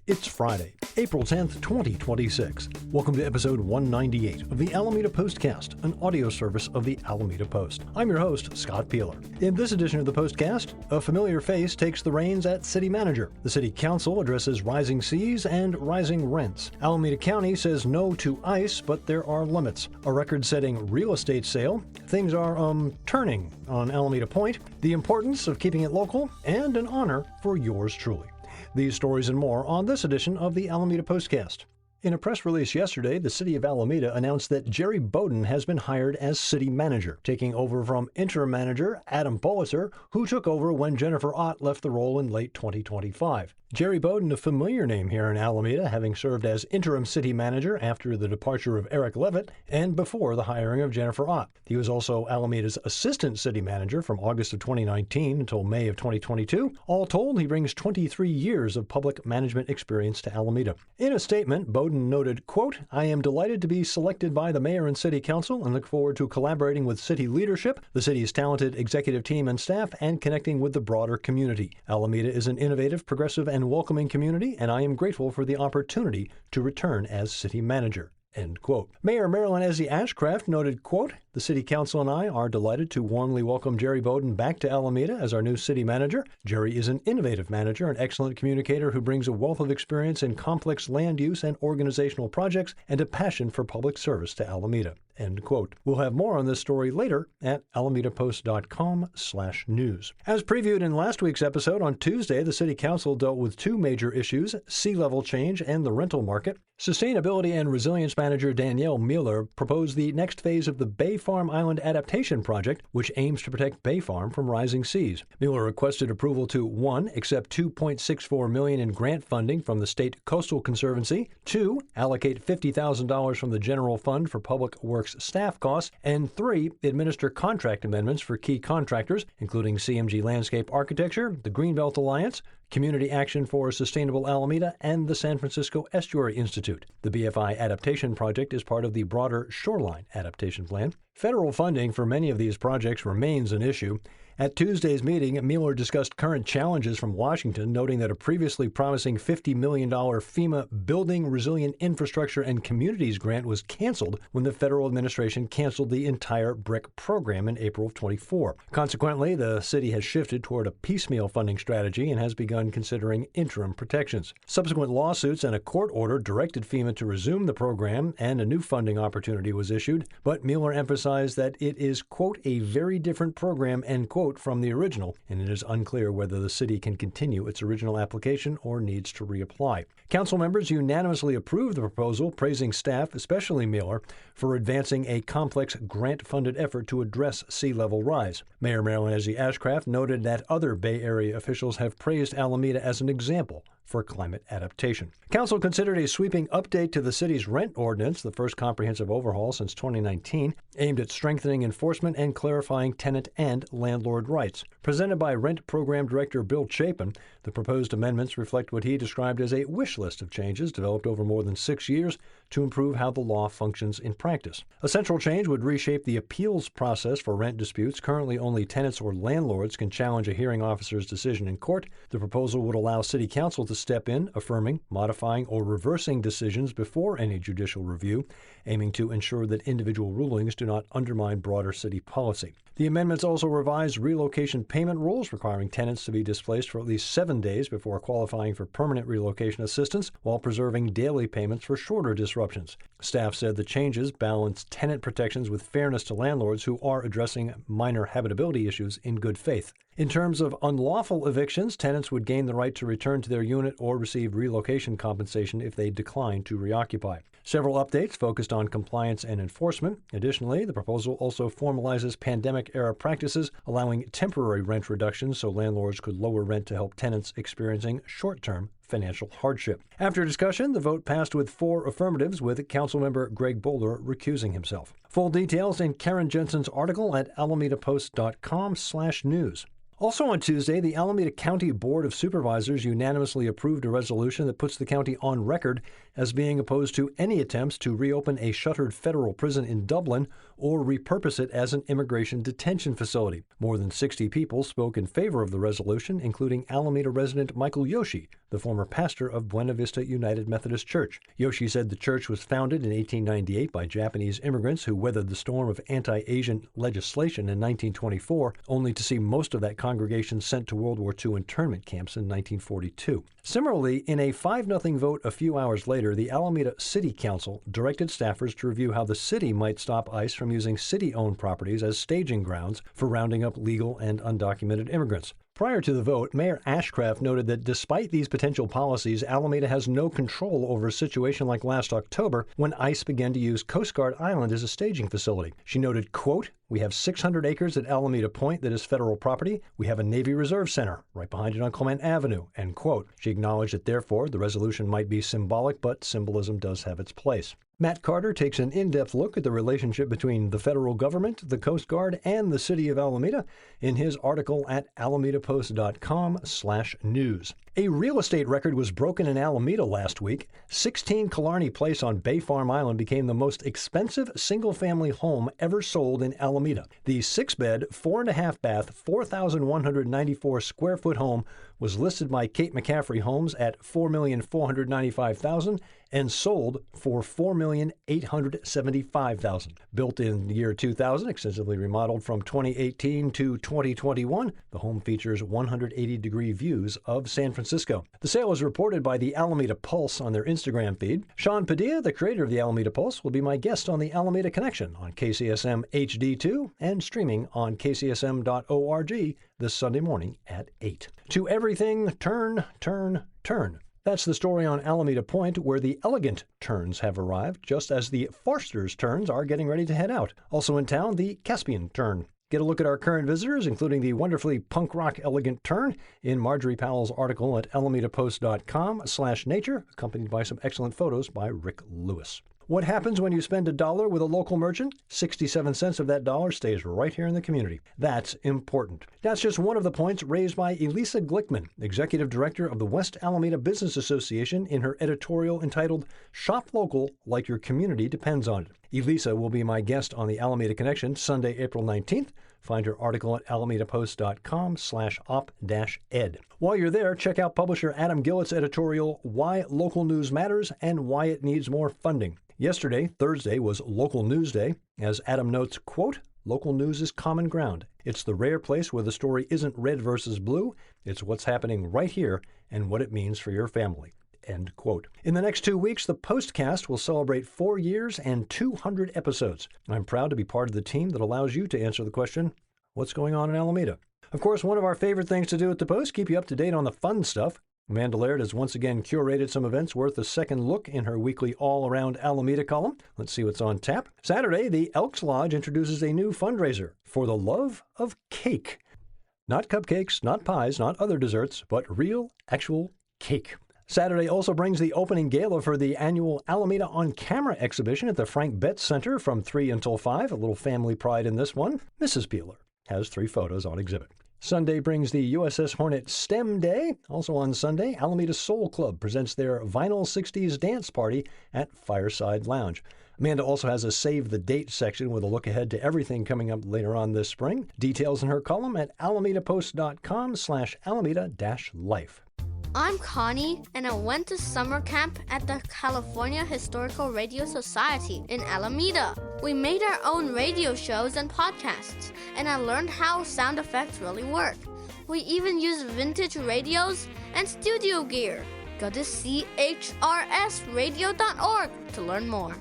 It's Friday, April 10th, 2026. Welcome to episode 198 of the Alameda Postcast, an audio service of the Alameda Post. I'm your host, Scott Peeler. In this edition of the Postcast, a familiar face takes the reins at City Manager. The City Council addresses rising seas and rising rents. Alameda County says no to ICE, but there are limits. A record-setting real estate sale. Things are, turning on Alameda Point. The importance of keeping it local, and an honor for yours truly. These stories and more on this edition of the Alameda Postcast. In a press release yesterday, the City of Alameda announced that Jerry Bowden has been hired as City Manager, taking over from interim manager Adam Pulitzer, who took over when Jennifer Ott left the role in late 2025. Jerry Bowden, a familiar name here in Alameda, having served as interim city manager after the departure of Eric Levitt and before the hiring of Jennifer Ott. He was also Alameda's assistant city manager from August of 2019 until May of 2022. All told, he brings 23 years of public management experience to Alameda. In a statement, Bowden noted, quote, "I am delighted to be selected by the mayor and city council and look forward to collaborating with city leadership, the city's talented executive team and staff, and connecting with the broader community. Alameda is an innovative, progressive, and welcoming community, and I am grateful for the opportunity to return as city manager." End quote. Mayor Marilyn Ezzy Ashcraft noted, quote, "The City Council and I are delighted to warmly welcome Jerry Bowden back to Alameda as our new city manager. Jerry is an innovative manager, an excellent communicator who brings a wealth of experience in complex land use and organizational projects and a passion for public service to Alameda." End quote. We'll have more on this story later at alamedapost.com/news. As previewed in last week's episode, on Tuesday, the City Council dealt with two major issues, sea level change and the rental market. Sustainability and Resilience Manager Danielle Mueller proposed the next phase of the Bay Farm Island Adaptation Project, which aims to protect Bay Farm from rising seas. Mueller requested approval to 1. Accept $2.64 million in grant funding from the State Coastal Conservancy, 2. Allocate $50,000 from the General Fund for Public Works staff costs, and 3. Administer contract amendments for key contractors, including CMG Landscape Architecture, the Greenbelt Alliance, Community Action for Sustainable Alameda, and the San Francisco Estuary Institute. The BFI Adaptation Project is part of the broader Shoreline Adaptation Plan. Federal funding for many of these projects remains an issue. At Tuesday's meeting, Mueller discussed current challenges from Washington, noting that a previously promising $50 million FEMA Building Resilient Infrastructure and Communities grant was canceled when the federal administration canceled the entire BRIC program in April of 24. Consequently, the city has shifted toward a piecemeal funding strategy and has begun considering interim protections. Subsequent lawsuits and a court order directed FEMA to resume the program, and a new funding opportunity was issued, but Mueller emphasized that it is, quote, "a very different program," end quote, from the original, and it is unclear whether the city can continue its original application or needs to reapply. Council members unanimously approved the proposal, praising staff, especially Mueller, for advancing a complex grant-funded effort to address sea level rise. Mayor Marilyn Ezzy Ashcraft noted that other Bay Area officials have praised Alameda as an example for climate adaptation. Council considered a sweeping update to the city's rent ordinance, the first comprehensive overhaul since 2019, aimed at strengthening enforcement and clarifying tenant and landlord rights. Presented by Rent Program Director Bill Chapin, the proposed amendments reflect what he described as a wish list of changes developed over more than 6 years to improve how the law functions in practice. A central change would reshape the appeals process for rent disputes. Currently, only tenants or landlords can challenge a hearing officer's decision in court. The proposal would allow City Council to step in, affirming, modifying, or reversing decisions before any judicial review, aiming to ensure that individual rulings do not undermine broader city policy. The amendments also revised relocation payment rules, requiring tenants to be displaced for at least 7 days before qualifying for permanent relocation assistance, while preserving daily payments for shorter disruptions. Staff said the changes balance tenant protections with fairness to landlords who are addressing minor habitability issues in good faith. In terms of unlawful evictions, tenants would gain the right to return to their unit or receive relocation compensation if they decline to reoccupy. Several updates focused on compliance and enforcement. Additionally, the proposal also formalizes pandemic-era practices, allowing temporary rent reductions so landlords could lower rent to help tenants experiencing short-term financial hardship. After discussion, the vote passed with 4 affirmatives, with Councilmember Greg Boulder recusing himself. Full details in Karen Jensen's article at alamedapost.com/news. Also on Tuesday, the Alameda County Board of Supervisors unanimously approved a resolution that puts the county on record as being opposed to any attempts to reopen a shuttered federal prison in Dublin or repurpose it as an immigration detention facility. More than 60 people spoke in favor of the resolution, including Alameda resident Michael Yoshi, the former pastor of Buena Vista United Methodist Church. Yoshi said the church was founded in 1898 by Japanese immigrants who weathered the storm of anti-Asian legislation in 1924, only to see most of that congregation sent to World War II internment camps in 1942. Similarly, in a 5-0 vote a few hours later, the Alameda City Council directed staffers to review how the city might stop ICE from using city-owned properties as staging grounds for rounding up legal and undocumented immigrants. Prior to the vote, Mayor Ashcraft noted that despite these potential policies, Alameda has no control over a situation like last October when ICE began to use Coast Guard Island as a staging facility. She noted, quote, "We have 600 acres at Alameda Point that is federal property. We have a Navy Reserve Center right behind it on Clement Avenue," end quote. She acknowledged that, therefore, the resolution might be symbolic, but symbolism does have its place. Matt Carter takes an in-depth look at the relationship between the federal government, the Coast Guard, and the city of Alameda in his article at alamidapost.com/news. A real estate record was broken in Alameda last week. 16 Killarney Place on Bay Farm Island became the most expensive single-family home ever sold in Alameda. The 6-bed, 4.5-bath, 4,194-square-foot home was listed by Kate McCaffrey Homes at $4,495,000 and sold for $4,875,000. Built in the year 2000, extensively remodeled from 2018 to 2021, the home features 180-degree views of San Francisco. The sale was reported by the Alameda Pulse on their Instagram feed. Sean Padilla, the creator of the Alameda Pulse, will be my guest on the Alameda Connection on KCSM HD2 and streaming on kcsm.org this Sunday morning at 8. To everything, turn, turn, turn. That's the story on Alameda Point, where the elegant turns have arrived, just as the Forster's turns are getting ready to head out. Also in town, the Caspian turn. Get a look at our current visitors, including the wonderfully punk rock elegant turn, in Marjorie Powell's article at alamidapost.com/nature, accompanied by some excellent photos by Rick Lewis. What happens when you spend $1 with a local merchant? 67 cents of that dollar stays right here in the community. That's important. That's just one of the points raised by Elisa Glickman, Executive Director of the West Alameda Business Association, in her editorial entitled Shop Local Like Your Community Depends on It. Elisa will be my guest on the Alameda Connection Sunday, April 19th. Find her article at alamidapost.com/op-ed. While you're there, check out publisher Adam Gillett's editorial, Why Local News Matters and Why It Needs More Funding. Yesterday, Thursday, was Local News Day. As Adam notes, quote, "Local news is common ground. It's the rare place where the story isn't red versus blue. It's what's happening right here and what it means for your family." End quote. In the next 2 weeks, the Postcast will celebrate 4 years and 200 episodes. I'm proud to be part of the team that allows you to answer the question, what's going on in Alameda? Of course, one of our favorite things to do at the Post, keep you up to date on the fun stuff. Amanda Laird has once again curated some events worth a second look in her weekly All-Around Alameda column. Let's see what's on tap. Saturday, the Elks Lodge introduces a new fundraiser for the love of cake. Not cupcakes, not pies, not other desserts, but real, actual cake. Saturday also brings the opening gala for the annual Alameda on Camera exhibition at the Frank Betts Center from 3 until 5. A little family pride in this one. Mrs. Peeler has 3 photos on exhibit. Sunday brings the USS Hornet STEM Day. Also on Sunday, Alameda Soul Club presents their Vinyl 60s dance party at Fireside Lounge. Amanda also has a Save the Date section with a look ahead to everything coming up later on this spring. Details in her column at alamidapost.com/alameda-life. I'm Connie, and I went to summer camp at the California Historical Radio Society in Alameda. We made our own radio shows and podcasts, and I learned how sound effects really work. We even used vintage radios and studio gear. Go to chrsradio.org to learn more.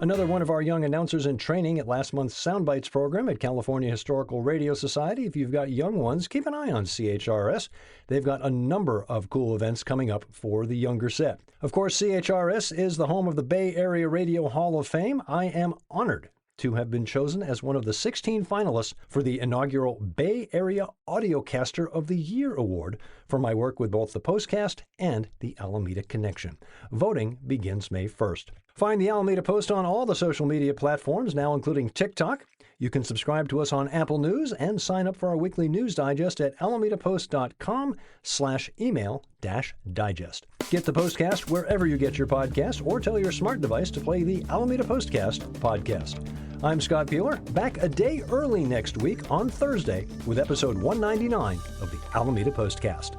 Another one of our young announcers in training at last month's Soundbites program at California Historical Radio Society. If you've got young ones, keep an eye on CHRS. They've got a number of cool events coming up for the younger set. Of course, CHRS is the home of the Bay Area Radio Hall of Fame. I am honored to have been chosen as one of the 16 finalists for the inaugural Bay Area Audiocaster of the Year Award for my work with both the Postcast and the Alameda Connection. Voting begins May 1st. Find the Alameda Post on all the social media platforms, now including TikTok. You can subscribe to us on Apple News and sign up for our weekly news digest at alamidapost.com/email-digest. Get the Postcast wherever you get your podcast, or tell your smart device to play the Alameda Postcast podcast. I'm Scott Peeler, back a day early next week on Thursday with episode 199 of the Alameda Postcast.